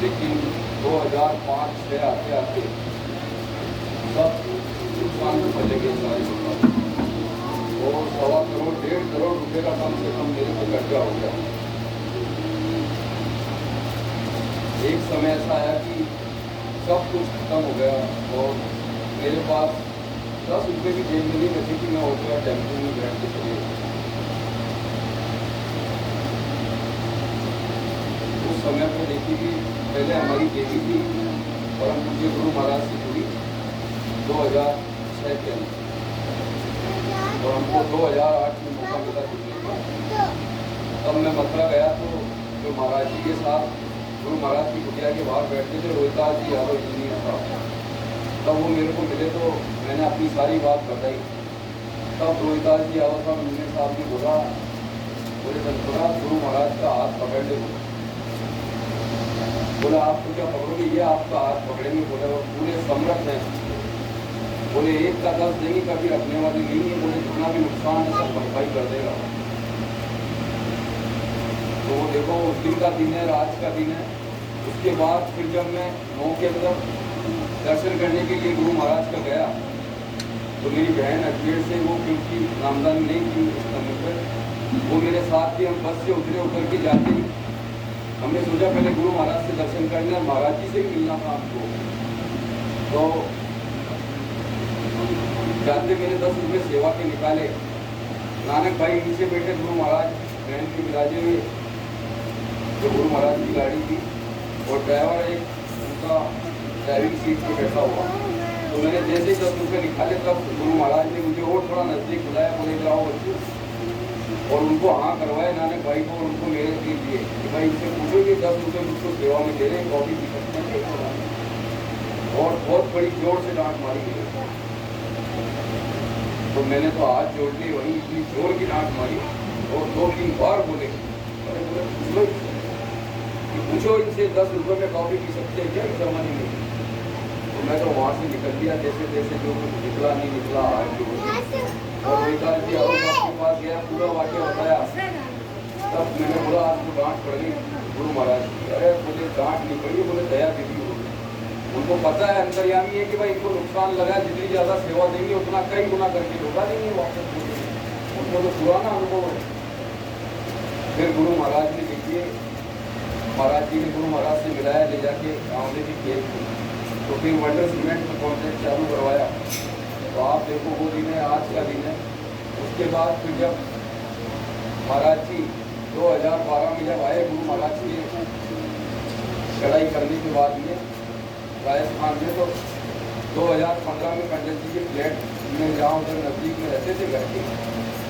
लेकिन 2005-06 आते आते सब नुकसान में चले गए सारी दुकान, और 1.25 करोड़ 1.5 करोड़ रुपये का कम से कम मेरे को कर्जा हो गया। एक समय ऐसा आया कि सब कुछ खत्म हो गया और मेरे पास 10 रुपये की जेब में नहीं बची कि मैं ऑटो या टेम्पो में बैठ के चले। उस समय पर देखी कि पहले हमारी देवी थी परम पूज्य गुरु महाराज से जुड़ी 2006 के अंदर, और हमको 2008 में मौका मिला जुड़ने का। तब मैं मथुरा गया तो जो महाराज जी के साथ गुरु महाराज की कुटिया के बाहर बैठते थे रोहितास जी यादव इंजीनियर साहब, तब वो मेरे को मिले तो मैंने अपनी सारी बात बताई। तब रोहितास जी यादव साहब इंजीनियर साहब ने बोला, बोले संतोरा गुरु महाराज का हाथ पकड़ ले। बोला आप तो क्या पकड़ोगे, ये आपका हाथ पकड़ेंगे। बोले वो पूरे समर्थ हैं, बोले एक का 10 देंगे, कभी रखने वाले नहीं है। बोले जितना भी नुकसान है सब भरपाई कर देगा। तो देखो उस दिन का दिन है, आज का दिन है। उसके बाद फिर जब मैं 9 के अंदर दर्शन करने के लिए गुरु महाराज का गया तो मेरी बहन अजमेर से, वो क्योंकि नामदान नहीं थी उस समय पर, वो मेरे साथ ही हम बस से उतर के जाते ही हमने सोचा पहले गुरु महाराज से दर्शन करना, महाराज जी से भी मिलना था हमको। तो जाते मेरे 10 रुपये सेवा के निकाले। नानक भाई नीचे बैठे, गुरु महाराज बहन के मिलाजे हुए, जो गुरु महाराज की गाड़ी थी, और ड्राइवर एक उनका ड्राइविंग सीट पर बैठा हुआ। तो मैंने जैसे ही 10 रुपये निकाले तब गुरु महाराज ने मुझे और थोड़ा नजदीक बुलाया, बोले जाओ बच्चों, और उनको हाँ करवाए नानक भाई को, और उनको मेरे के लिए कि भाई इनसे पूछो कि 10 रुपये मुझको सेवा में दे रहे हैं, कॉफी पी सकते हैं। और बहुत बड़ी जोर से डांट मारी गई। तो मैंने तो हाथ जोड़ लिए, वहीं इतनी जोर की डांट मारी और 2-3 बार बोले, पूछो इनसे 10 रुपये में कॉफी पी सकते हैं क्या, समझ नहीं। तो मैं तो वहाँ से निकल लिया, जैसे जैसे जो कुछ निकला नहीं निकला हाथ जोड़ के, और रोहितास जी आपके पास गया, पूरा वाक्य बताया। तब मैंने बोला आपको डांट पड़ गई गुरु महाराज की। अरे बोले डांट नहीं पड़ी, बोले दया दीदी हो। उनको पता है, अंतर्यामी है कि भाई इनको नुकसान लगा, जितनी ज़्यादा सेवा देंगे उतना कई गुना करके लौटा देंगे वापस। उनको तो पुराना अनुभव है। फिर गुरु महाराज ने देखिए, महाराज जी ने गुरु महाराज से मिलाया, ले जाके आंवले की खेत की, तो फिर वंडर सीमेंट में कॉन्ट्रैक्ट चालू करवाया। तो आप देखो वो दिन है, आज का दिन है। उसके बाद फिर जब महाराज जी 2012 में जब आए गुरु महाराज की चढ़ाई करने के बाद में राजस्थान में, तो 2015 में पंडित जी के फ्लैट में जहाँ उधर नज़दीक में रहते थे घर के,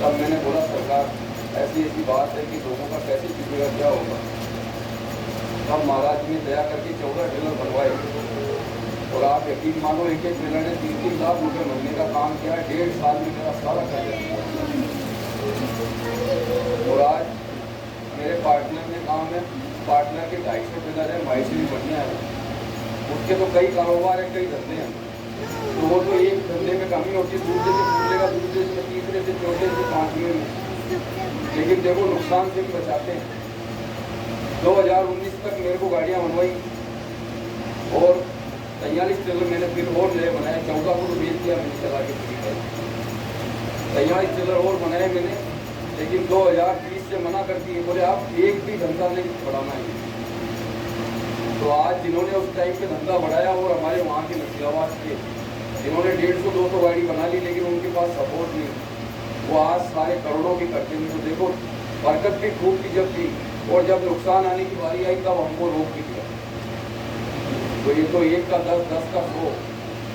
तब मैंने बोला सरकार ऐसी ऐसी बात है कि लोगों का कैसे चुकेगा, क्या होगा। तब महाराज जी ने दया करके 14 टेलर बनवाए, और आप यकीन मानो एक टेलर ने 3-3 लाख रुपये महीने का काम किया है। 1.5 साल में मेरा सारा कर्जा किया। और आज मेरे पार्टनर ने काम है, पार्टनर के 250 टेलर है, भाई से भी बढ़िया है। उसके तो कई कारोबार है, कई धंधे हैं। तो वो तो एक धंधे में कमी होती है, दूसरे से पूछेगा, दूसरे से, तीसरे से, चौथे से, 5वें में। लेकिन देखो नुकसान से भी बचाते हैं। 2019 तक मेरे को गाड़ियाँ बनवाई, और 43 टेलर मैंने फिर और नए बनाए। 14 को तो बेच दिया मैंने चला के फ्री कर। 43 टेलर और बनाए मैंने, लेकिन 2020 से मना कर दिए, बोले आप एक भी धंधा नहीं बढ़ाना है। तो आज जिन्होंने उस टाइम पे धंधा बढ़ाया, और हमारे वहाँ के नसीबाबाद के जिन्होंने 150-200 गाड़ी बना ली, लेकिन उनके पास सपोर्ट नहीं, वो आज सारे करोड़ों के करते हैं। तो देखो बरकत भी खूब की जब थी, और जब नुकसान आने की बारी आई तब हमको रोक भी दिया। तो ये तो 1 का 10, 10 का 100,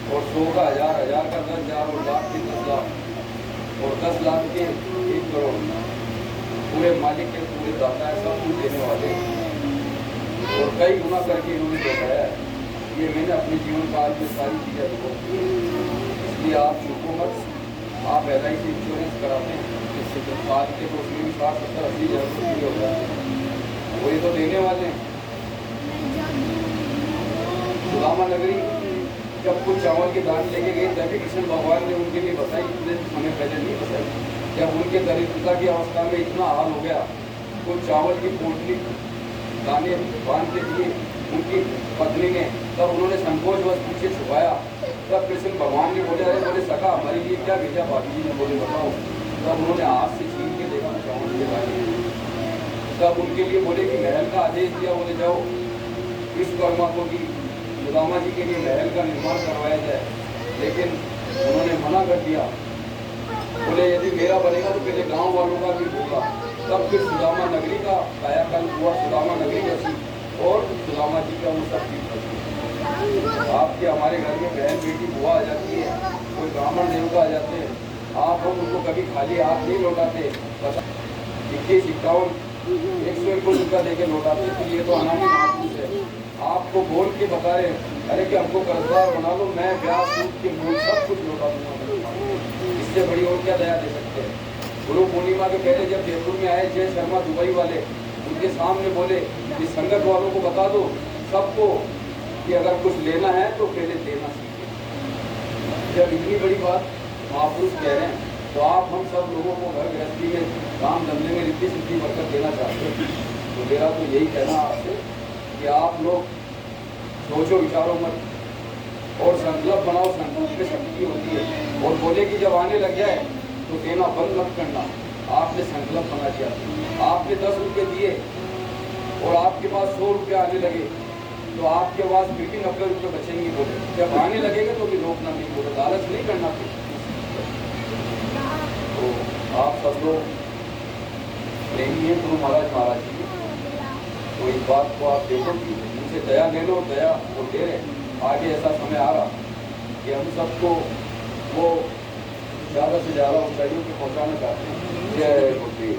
और 100 का 1000, 1000 का 10,000, और लाख के 10 लाख, और 10 लाख के 1 करोड़। पूरे मालिक के पूरे दाता है, सब कुछ देने वाले, और कई गुना करके इन्होंने बताया है। ये मैंने अपने जीवन काल में सारी चीज़ें अनुभव की। इसलिए आप चूको मत, आप LIC इंश्योरेंस कराते हैं, जिससे जो साल के तो उसमें भी 60-70-80 हज़ार रुपये होता है, वो ये तो देने वाले हैं। सुदामा नगरी जब कुछ चावल के दाने लेके गए, तभी कृष्ण भगवान ने उनके लिए बताई, हमें पहले नहीं बताई। जब उनके दरिद्रता की अवस्था में इतना हाल हो गया, कुछ चावल की पोटली दाने बांध के दिए उनकी पत्नी ने, तब उन्होंने संकोचवश पीछे छुपाया। तब कृष्ण भगवान ने बोले, अरे बोले सखा हमारे लिए क्या भेजा भाभी जी ने, बोले बताओ। तब उन्होंने हाथ से छीन के देखा चावल के दाने। तब उनके लिए बोले कि महल का आदेश दिया, बोले जाओ विश्वकर्मा को कि सुदामा जी के लिए महल का निर्माण करवाया जाए। लेकिन उन्होंने मना कर दिया, बोले यदि मेरा बनेगा तो पहले गांव वालों का भी होगा। तब फिर सुदामा नगरी का कायाकल्प हुआ, सुदामा नगरी बसी और सुदामा जी का वो सब चीज बची। आपके हमारे घर में बहन बेटी बुआ आ जाती है, कोई ब्राह्मण देवता आ जाते हैं, आप हम उनको कभी खाली हाथ नहीं लौटाते। 21-51 121 रुपया देके लौटाते, तो ये तो अनामी महापुरुष है। आपको बोल के बता रहे अरे कि हमको कर्जदार बना लो, मैं ब्याज सूद के मूल सब कुछ लौटा दूंगा। इससे बड़ी और क्या दया दे सकते हैं। गुरु पूर्णिमा के पहले जब जयपुर में आए जय शर्मा दुबई वाले, उनके सामने बोले कि संगत वालों को बता दो सबको कि अगर कुछ लेना है तो पहले देना सीखे। जब इतनी बड़ी बात महापुरुष कह रहे हैं तो आप हम सब लोगों को घर गृहस्थी में काम धंधे में रिद्धि सिद्धि बरकत देना चाहते हैं। तो मेरा तो यही कहना आपसे कि आप लोग सोचो विचारो मत और संकल्प बनाओ, संकल्प में शक्ति होती है। और बोले कि जब आने लग जाए तो देना बंद मत करना। आपने संकल्प बना दिया, आपने 10 रुपये दिए और आपके पास 100 रुपये आने लगे तो आपके पास फिर भी 90 रुपये बचेंगे। बोले जब आने लगेगा तो भी रोकना नहीं, बोले लालच नहीं करना। तो आप सब लोग नहीं है गुरु महाराज जी, तो इस बात को आप देखो कि मुझसे दया ले लो, दया वो दे रहे। आगे ऐसा समय आ रहा कि हम सबको वो ज़्यादा से ज़्यादा ऊंचाइयों पे पहुंचाना चाहते हैं। जय गुरुदेव।